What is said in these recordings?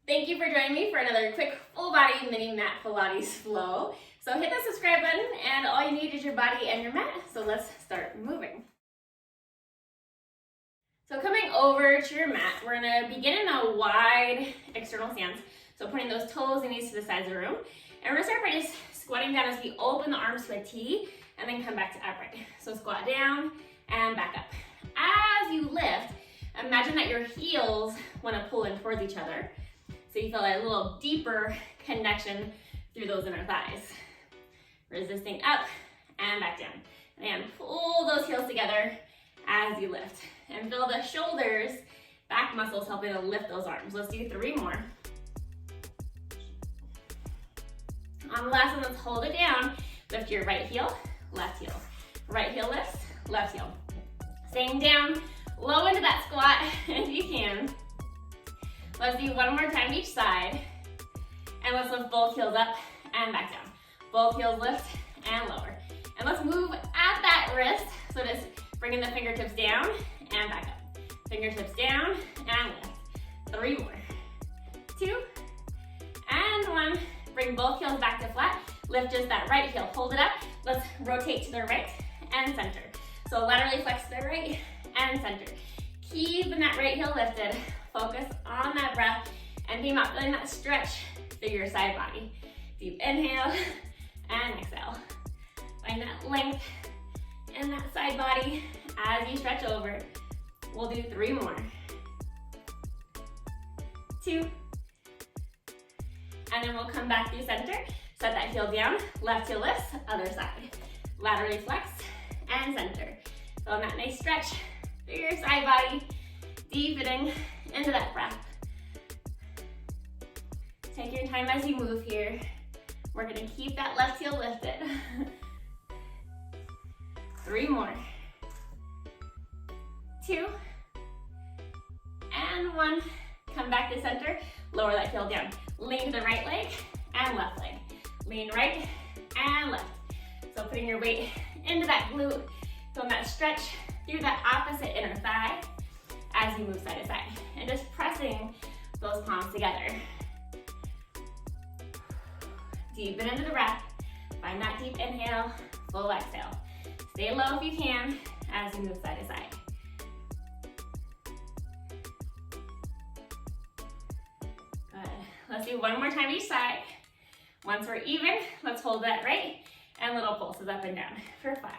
Thank you for joining me for another quick full body mini mat Pilates flow. So hit the subscribe button and all you need is your body and your mat. So let's start moving. So coming over to your mat, we're gonna begin in a wide external stance. So putting those toes and knees to the sides of the room. And we're gonna start by just squatting down as we open the arms to a T and then come back to upright. So squat down and back up. As you lift, imagine that your heels wanna pull in towards each other. So you feel a little deeper connection through those inner thighs. Resisting up and back down. And pull those heels together as you lift. And feel the shoulders, back muscles helping to lift those arms. Let's do 3 more. On the last one, let's hold it down. Lift your right heel, left heel. Right heel lifts, left heel. Staying down, low into that squat if you can. Let's do 1 more time each side. And let's lift both heels up and back down. Both heels lift and lower. And let's move at that wrist. So just bringing the fingertips down and back up. Fingertips down and lift. 3 more. 2 and 1. Bring both heels back to flat. Lift just that right heel. Hold it up. Let's rotate to the right and center. So laterally flex to the right and center. Keeping that right heel lifted. Focus on that breath and think about feeling that stretch through your side body. Deep inhale and exhale. Find that length in that side body as you stretch over. We'll do 3 more. 2. And then we'll come back through center. Set that heel down, left heel lifts, other side. Laterally flex and center. So that nice stretch through your side body, deepening into that breath. Take your time as you move here. We're gonna keep that left heel lifted. 3 more. 2 and 1. Come back to center, lower that heel down. Lean to the right leg and left leg. Lean right and left. So putting your weight into that glute, feeling that stretch through that opposite inner thigh as you move side to side. And just pressing those palms together. Deepen into the breath. Find that deep inhale, full exhale. Stay low if you can as you move side to side. Good. Let's do 1 more time each side. Once we're even, let's hold that right and little pulses up and down for 5.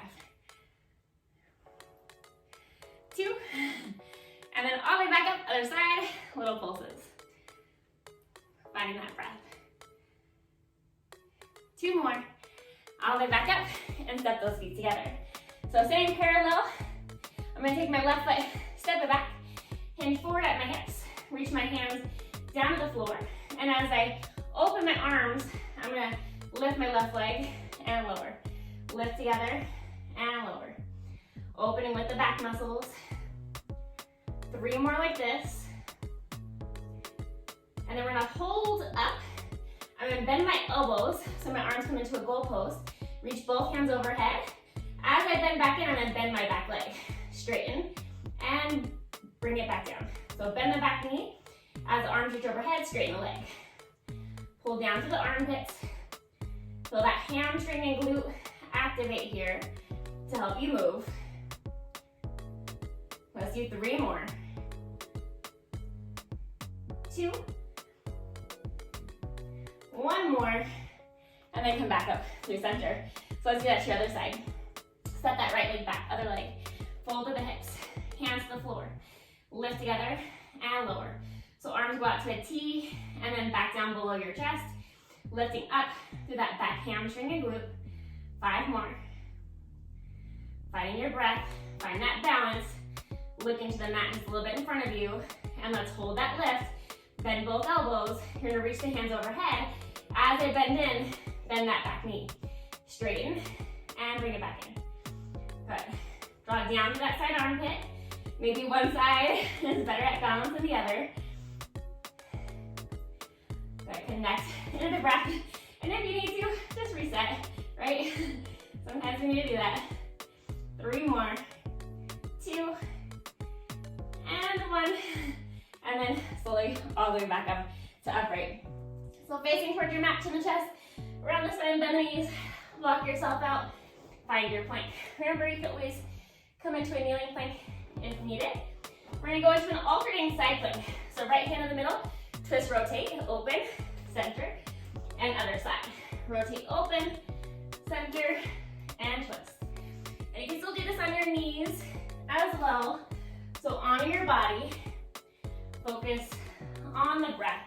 2. And then all the way back up, other side, little pulses. Finding that breath. 2 more. All the way back up and step those feet together. So same parallel. I'm gonna take my left foot, step it back, hinge forward at my hips, reach my hands down to the floor. And as I open my arms, I'm gonna lift my left leg and lower. Lift together and lower. Opening with the back muscles. 3 more like this. And then we're gonna hold up. I'm gonna bend my elbows so my arms come into a goalpost. Reach both hands overhead. As I bend back in, I'm gonna bend my back leg. Straighten and bring it back down. So bend the back knee. As the arms reach overhead, straighten the leg. Pull down to the armpits. Feel that hamstring and glute activate here to help you move. Let's do 3 more. 2. 1 more. And then come back up through center. So let's do that to your other side. Step that right leg back, other leg. Fold to the hips, hands to the floor. Lift together and lower. So arms go out to a T and then back down below your chest. Lifting up through that back hamstring and glute. 5 more. Finding your breath, find that balance. Look into the mat just a little bit in front of you. And let's hold that lift. Bend both elbows. You're gonna reach the hands overhead. As I bend in, bend that back knee. Straighten and bring it back in. Good. Draw it down to that side armpit. Maybe one side is better at balance than the other. Good. Connect into the breath. And if you need to, just reset, right? Sometimes we need to do that. 3 more. 2 and 1. And then slowly all the way back up to upright. So facing towards your mat, chin to chest, around the spine, bend the knees, block yourself out, find your plank. Remember, you can always come into a kneeling plank if needed. We're gonna go into an alternating side plank. So right hand in the middle, twist, rotate, open, center, and other side. Rotate, open, center, and twist. And you can still do this on your knees as well. So honor your body, focus on the breath,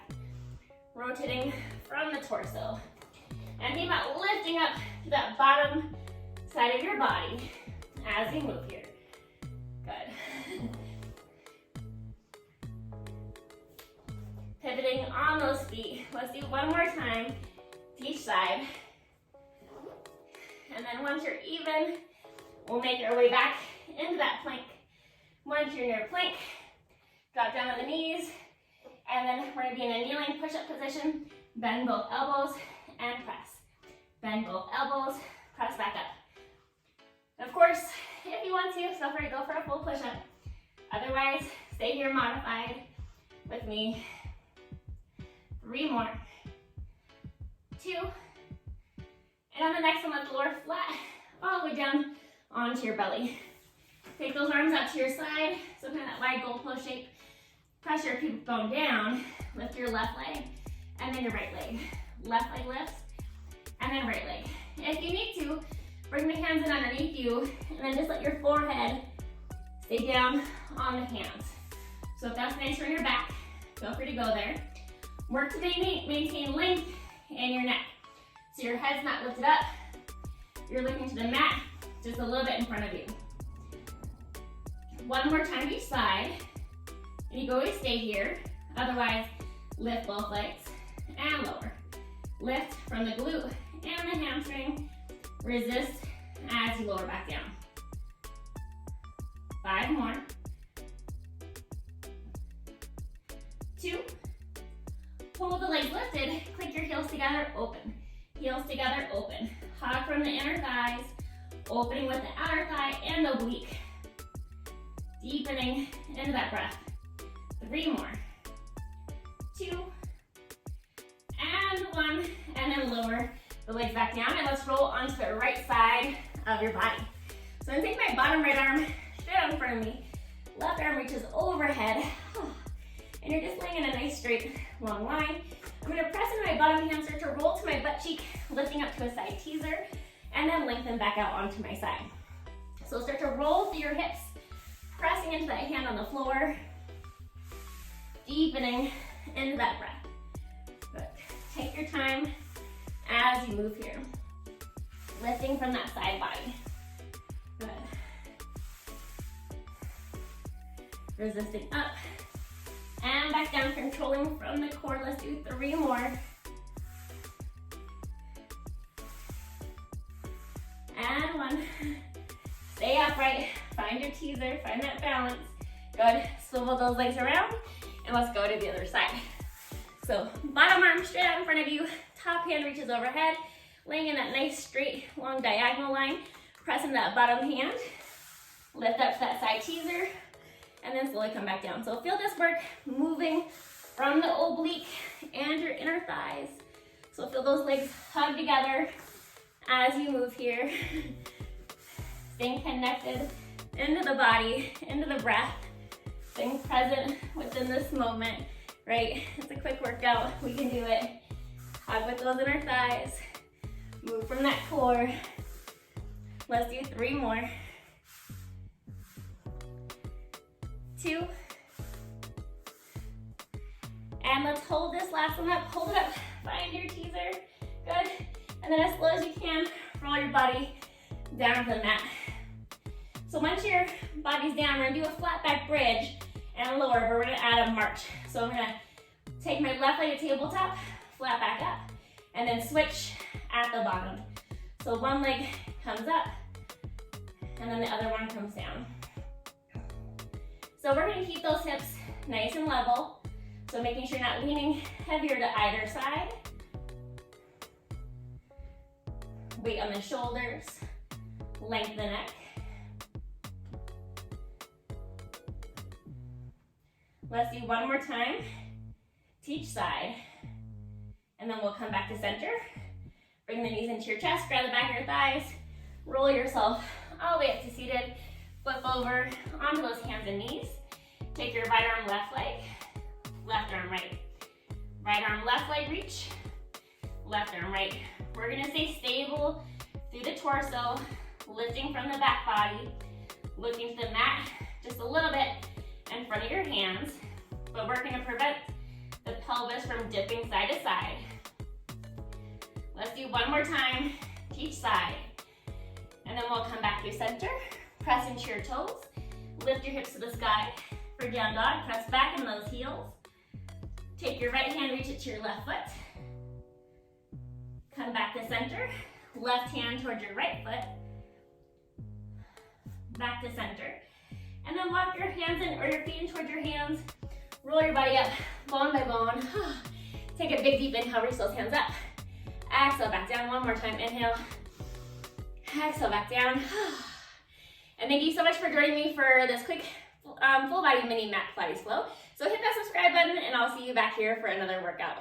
rotating from the torso. And think about lifting up to that bottom side of your body as you move here. Good. Pivoting on those feet. Let's do one more time to each side. And then once you're even, we'll make our way back into that plank. Once you're near plank, drop down on the knees, and then we're gonna be in a kneeling push-up position. Bend both elbows and press. Bend both elbows, press back up. Of course, if you want to, feel free to go for a full push-up. Otherwise, stay here modified with me. 3 more. 2. And on the next one, let's lower flat all the way down onto your belly. Take those arms out to your side, so kind of that wide goalpost shape. Press your pubic bone down, lift your left leg, and then your right leg. Left leg lifts, and then right leg. If you need to, bring the hands in underneath you, and then just let your forehead stay down on the hands. So if that's nice for your back, feel free to go there. Work to maintain length in your neck. So your head's not lifted up, you're looking to the mat, just a little bit in front of you. One more time each side, and you can always stay here. Otherwise, lift both legs and lower. Lift from the glute and the hamstring. Resist as you lower back down. 5 more. 2. Hold the legs lifted, click your heels together, open. Heels together, open. Hug from the inner thighs, opening with the outer thigh and oblique. Deepening into that breath. 3 more. 2. And 1. And then lower the legs back down. And let's roll onto the right side of your body. So I'm going to take my bottom right arm straight out in front of me. Left arm reaches overhead. And you're just laying in a nice straight long line. I'm going to press into my bottom hamstring to roll to my butt cheek, lifting up to a side teaser, and then lengthen back out onto my side. So start to roll through your hips, pressing into that hand on the floor, deepening into that breath. Good. Take your time as you move here, lifting from that side body. Good. Resisting up and back down, controlling from the core. Let's do 3 more. And 1. Stay upright, find your teaser, find that balance. Good, swivel those legs around, and let's go to the other side. So bottom arm straight out in front of you, top hand reaches overhead, laying in that nice straight long diagonal line, pressing that bottom hand, lift up to that side teaser, and then slowly come back down. So feel this work moving from the oblique and your inner thighs. So feel those legs hug together as you move here. Staying connected into the body, into the breath, staying present within this moment, right? It's a quick workout, we can do it. Hug with those inner thighs, move from that core. Let's do 3 more. 2. And let's hold this last one up, hold it up, find your teaser, good. And then as slow as you can, roll your body down to the mat. So once your body's down, we're gonna do a flat back bridge and lower, but we're gonna add a march. So I'm gonna take my left leg to tabletop, flat back up, and then switch at the bottom. So one leg comes up, and then the other one comes down. So we're gonna keep those hips nice and level. So making sure you're not leaning heavier to either side. Weight on the shoulders, lengthen the neck. Let's do one more time. to each side. And then we'll come back to center. Bring the knees into your chest, grab the back of your thighs, roll yourself all the way up to seated, flip over onto those hands and knees. Take your right arm, left leg, left arm, right. Right arm, left leg reach, left arm, right. We're gonna stay stable through the torso, lifting from the back body, looking to the mat just a little bit in front of your hands, but we're gonna prevent the pelvis from dipping side to side. Let's do one more time to each side. And then we'll come back through center, press into your toes, lift your hips to the sky. For down dog, press back in those heels. Take your right hand, reach it to your left foot. Come back to center, left hand towards your right foot. Back to center. And then walk your hands in, or your feet in towards your hands. Roll your body up, bone by bone. Take a big deep inhale, reach those hands up. Exhale, back down. One more time, inhale. Exhale, back down. And thank you so much for joining me for this quick full body mini mat Pilates flow. So hit that subscribe button and I'll see you back here for another workout.